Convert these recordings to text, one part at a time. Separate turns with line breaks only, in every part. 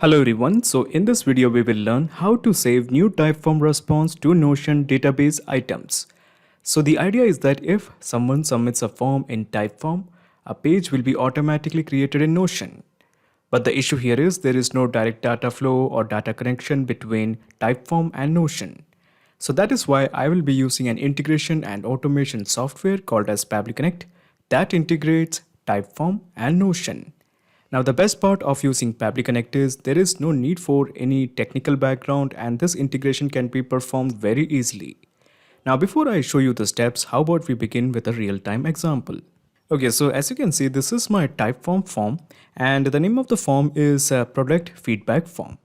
Hello everyone, so in this video we will learn how to save new typeform response to Notion database items. So the idea is that if someone submits a form in typeform, a page will be automatically created in Notion. But the issue here is there is no direct data flow or data connection between typeform and Notion. So that is why I will be using an integration and automation software called as Pabbly Connect that integrates typeform and Notion. Now the best part of using Pabbly Connect is there is no need for any technical background and this integration can be performed very easily. Now before I show you the steps, how about we begin with a real-time example. Okay, so as you can see, this is my typeform form and the name of the form is product feedback form.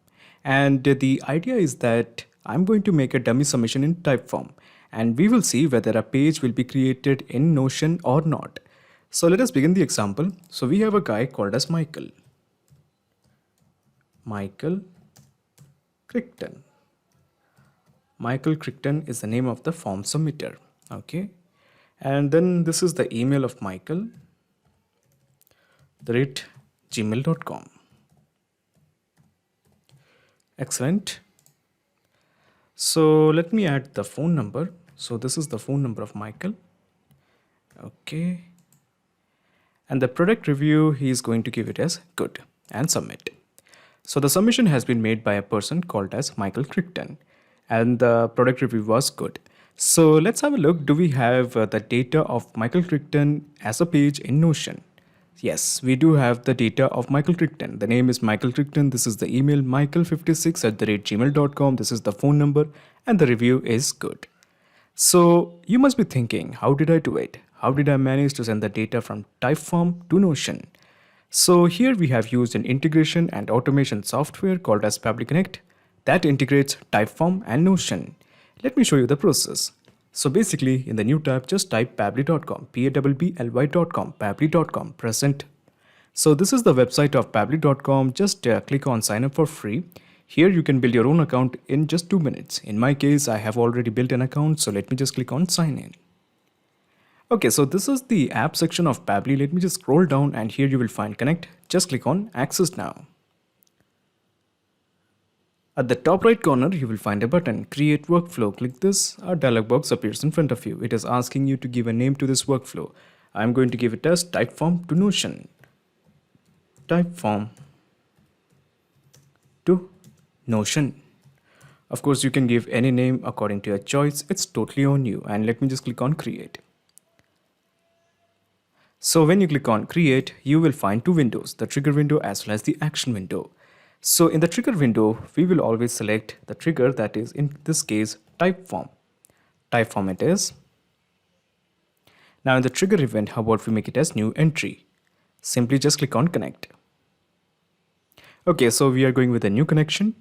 And the idea is that I'm going to make a dummy submission in typeform and we will see whether a page will be created in Notion or not. So let us begin the example. So we have a guy called as Michael Crichton. Michael Crichton is the name of the form submitter. Okay. And then this is the email of Michael, @gmail.com. Excellent. So let me add the phone number. So this is the phone number of Michael. Okay. And the product review, he is going to give it as good and submit. So the submission has been made by a person called as Michael Crichton and the product review was good. So let's have a look. Do we have the data of Michael Crichton as a page in Notion? Yes, we do have the data of Michael Crichton. The name is Michael Crichton. This is the email michael56@gmail.com. This is the phone number and the review is good. So you must be thinking, how did I do it? How did I manage to send the data from Typeform to Notion? So here we have used an integration and automation software called as Pabbly Connect that integrates Typeform and Notion. Let me show you the process. So basically in the new tab, just type pabbly.com, pabbly.com, pabbly.com, present. So this is the website of pabbly.com. Just click on sign up for free. Here you can build your own account in just 2 minutes. In my case, I have already built an account, so let me just click on sign in. Okay, so this is the app section of Pabbly. Let me just scroll down and here you will find connect. Just click on access now. At the top right corner, you will find a button, create workflow. Click this, a dialog box appears in front of you. It is asking you to give a name to this workflow. I'm going to give it as Typeform to Notion. Typeform to Notion. Of course, you can give any name according to your choice. It's totally on you. And let me just click on create. So when you click on create, you will find two windows, the trigger window as well as the action window. So in the trigger window, we will always select the trigger that is in this case Typeform. Typeform it is. Now in the trigger event, how about we make it as new entry? Simply just click on connect. Okay, so we are going with a new connection.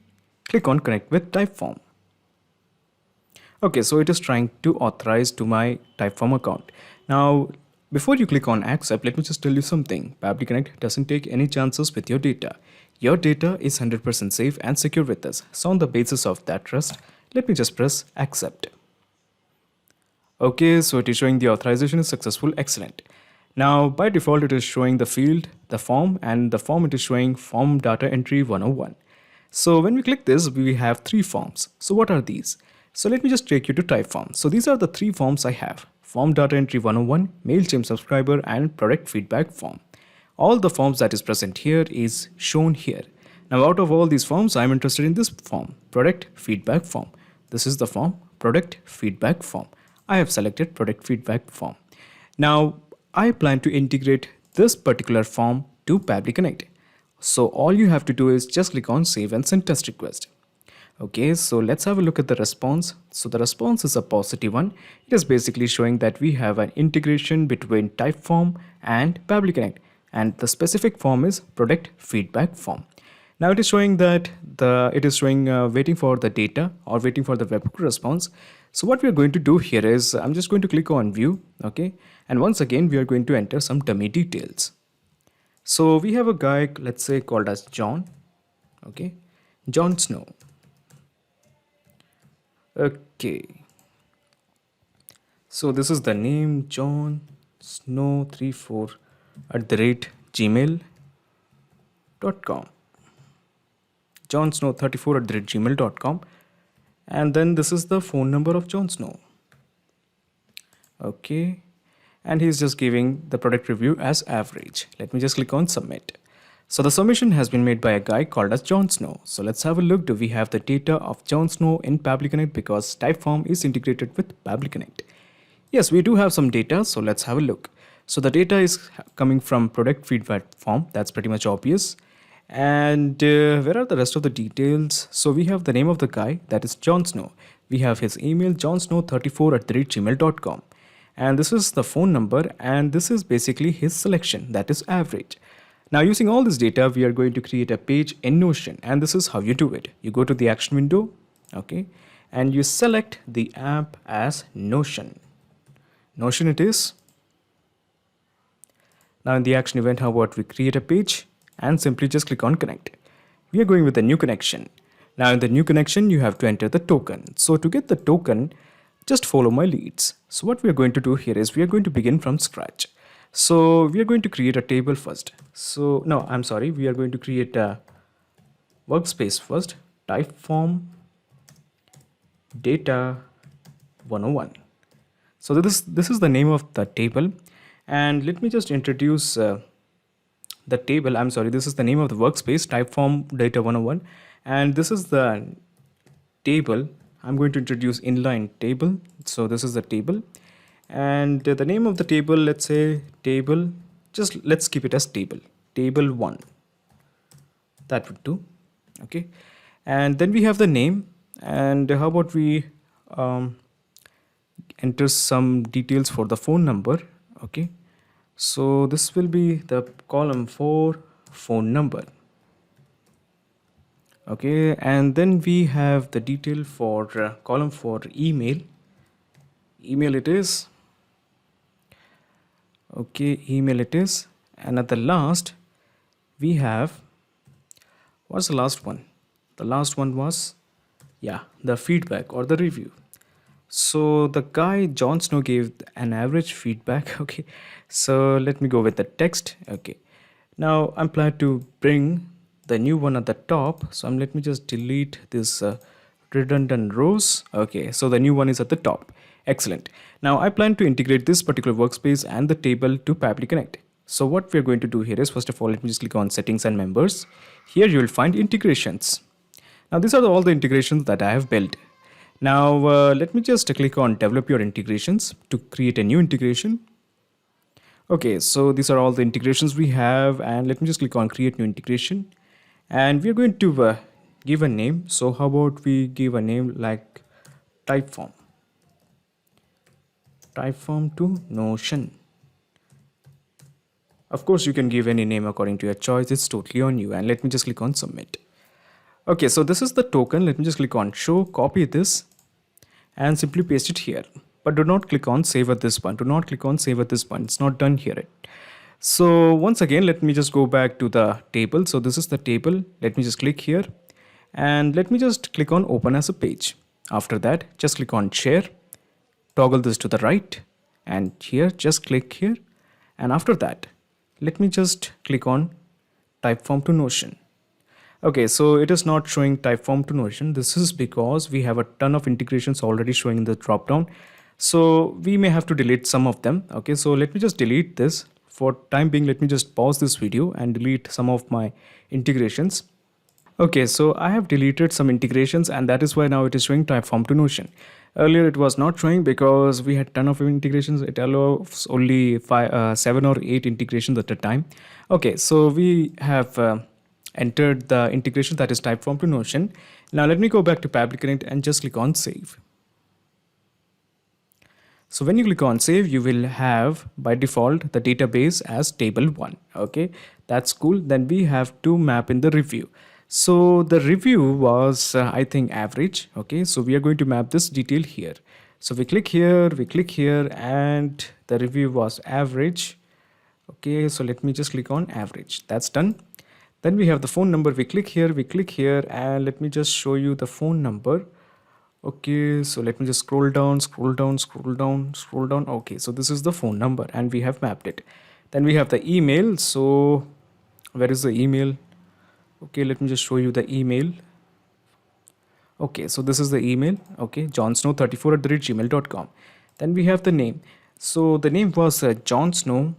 Click on connect with Typeform. Okay, so it is trying to authorize to my Typeform account. Now, before you click on accept, let me just tell you something. Pabbly Connect doesn't take any chances with your data. Your data is 100% safe and secure with us. So on the basis of that trust, let me just press accept. Okay, so it is showing the authorization is successful. Excellent. Now, by default, it is showing the field, the form, and the form it is showing form data entry 101. So when we click this, we have three forms. So what are these? So let me just take you to Typeform. So these are the three forms I have. Form data entry 101, MailChimp subscriber, and product feedback form. All the forms that is present here is shown here. Now out of all these forms, I'm interested in this form, product feedback form. This is the form, product feedback form. I have selected product feedback form. Now I plan to integrate this particular form to Pabbly Connect. So all you have to do is just click on save and send test request. Okay, so let's have a look at the response. So the response is a positive one. It is basically showing that we have an integration between Typeform and Pabbly Connect, and the specific form is product feedback form. Now it is showing that waiting for the data or waiting for the webhook response. So what we are going to do here is I'm just going to click on view. Okay, and once again we are going to enter some dummy details. So we have a guy, let's say called as John. Okay, John Snow. Okay, so this is the name, John Snow 34 @gmail.com. johnsnow34@gmail.com, and then this is the phone number of Jon Snow. Okay, and he's just giving the product review as average. Let me just click on submit. So the submission has been made by a guy called as Jon Snow. So let's have a look. Do we have the data of Jon Snow in Pabbly Connect, because Typeform is integrated with Pabbly Connect? Yes, we do have some data, so let's have a look. So the data is coming from product feedback form. That's pretty much obvious. And where are the rest of the details? So we have the name of the guy, that is Jon Snow. We have his email, johnsnow34@gmail.com. And this is the phone number, and this is basically his selection, that is average. Now using all this data, we are going to create a page in Notion, and this is how you do it. You go to the action window, okay, and you select the app as Notion. Notion it is. Now in the action event, how about we create a page and simply just click on connect. We are going with a new connection. Now in the new connection, you have to enter the token. So to get the token, just follow my leads. So what we are going to do here is we are going to begin from scratch. So we are going to create a table first. So no, I'm sorry. We are going to create a workspace first. Typeform data 101. So this is the name of the table. And let me just introduce the table. I'm sorry. This is the name of the workspace, Typeform data 101. And this is the table. I'm going to introduce inline table. So this is the table, and the name of the table, let's say table, just let's keep it as table 1. That would do. Okay, and then we have the name, and how about we enter some details for the phone number. Okay, so this will be the column for phone number. Okay, and then we have the detail for column for email. Email it is. Okay, email it is. And at the last, we have, what's the last one? The last one was, yeah, the feedback or the review. So the guy Jon Snow gave an average feedback. Okay, so let me go with the text. Okay, now I'm planning to bring the new one at the top. So let me just delete this redundant rows. Okay, so the new one is at the top. Excellent. Now I plan to integrate this particular workspace and the table to Pabbly Connect. So what we're going to do here is, first of all, let me just click on settings and members. Here you will find integrations. Now these are all the integrations that I have built. Now let me just click on develop your integrations to create a new integration. Okay, so these are all the integrations we have, and let me just click on create new integration. And we're going to give a name. So how about we give a name like Typeform to Notion. Of course, you can give any name according to your choice. It's totally on you. And let me just click on submit. Okay, so this is the token. Let me just click on show, copy this, and simply paste it here. But do not click on save at this point. Do not click on save at this point. It's not done here. So once again, let me just go back to the table. So this is the table. Let me just click here, and let me just click on open as a page. After that, just click on share, toggle this to the right, and here just click here. And after that, let me just click on Typeform to Notion. Okay, so it is not showing Typeform to Notion. This is because we have a ton of integrations already showing in the drop down. So we may have to delete some of them. Okay, so let me just delete this. For time being, let me just pause this video and delete some of my integrations. Okay, so I have deleted some integrations, and that is why now it is showing Typeform to Notion. Earlier it was not showing because we had ton of integrations. It allows only 7 or 8 integrations at a time. Okay, so we have entered the integration, that is Typeform to Notion. Now let me go back to Pabbly Connect and just click on save. So when you click on save, you will have by default the database as table 1. Okay, that's cool. Then we have to map in the review. So the review was I think average. Okay, so we are going to map this detail here. So we click here, and the review was average. Okay, so let me just click on average. That's done. Then we have the phone number. We click here, and let me just show you the phone number. Okay, so let me just scroll down. Okay, so this is the phone number, and we have mapped it. Then we have the email. So where is the email? Okay, let me just show you the email. Okay, so this is the email. Okay, johnsnow34@gmail.com. Then we have the name. So the name was John Snow.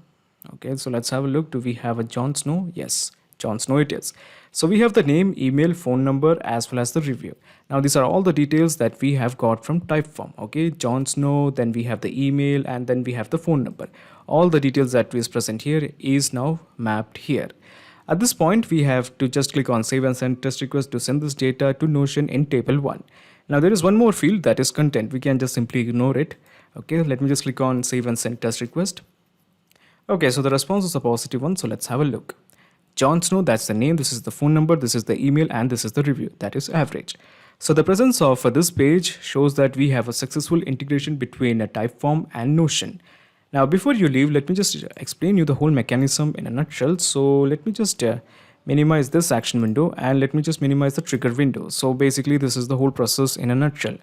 Okay, so let's have a look. Do we have a John Snow? Yes, John Snow it is. So we have the name, email, phone number, as well as the review. Now these are all the details that we have got from Typeform. Okay, John Snow, then we have the email, and then we have the phone number. All the details that is present here is now mapped here. At this point, we have to just click on save and send test request to send this data to Notion in table 1. Now there is one more field, that is content. We can just simply ignore it. Okay, let me just click on save and send test request. Okay, so the response is a positive one, so let's have a look. John Snow, that's the name, this is the phone number, this is the email, and this is the review, that is average. So the presence of this page shows that we have a successful integration between a Typeform and Notion. Now before you leave, let me just explain you the whole mechanism in a nutshell. So let me just minimize this action window, and let me just minimize the trigger window. So basically this is the whole process in a nutshell.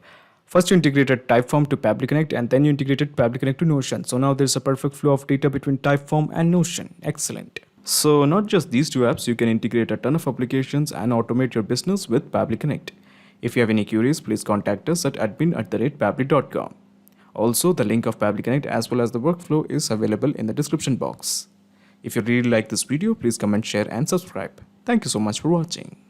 First you integrated Typeform to Pabbly Connect, and then you integrated Pabbly Connect to Notion. So now there's a perfect flow of data between Typeform and Notion. Excellent. So not just these two apps, you can integrate a ton of applications and automate your business with Pabbly Connect. If you have any queries, please contact us at admin@pabbly.com. Also, the link of Pabbly Connect as well as the workflow is available in the description box. If you really like this video, please comment, share and subscribe. Thank you so much for watching.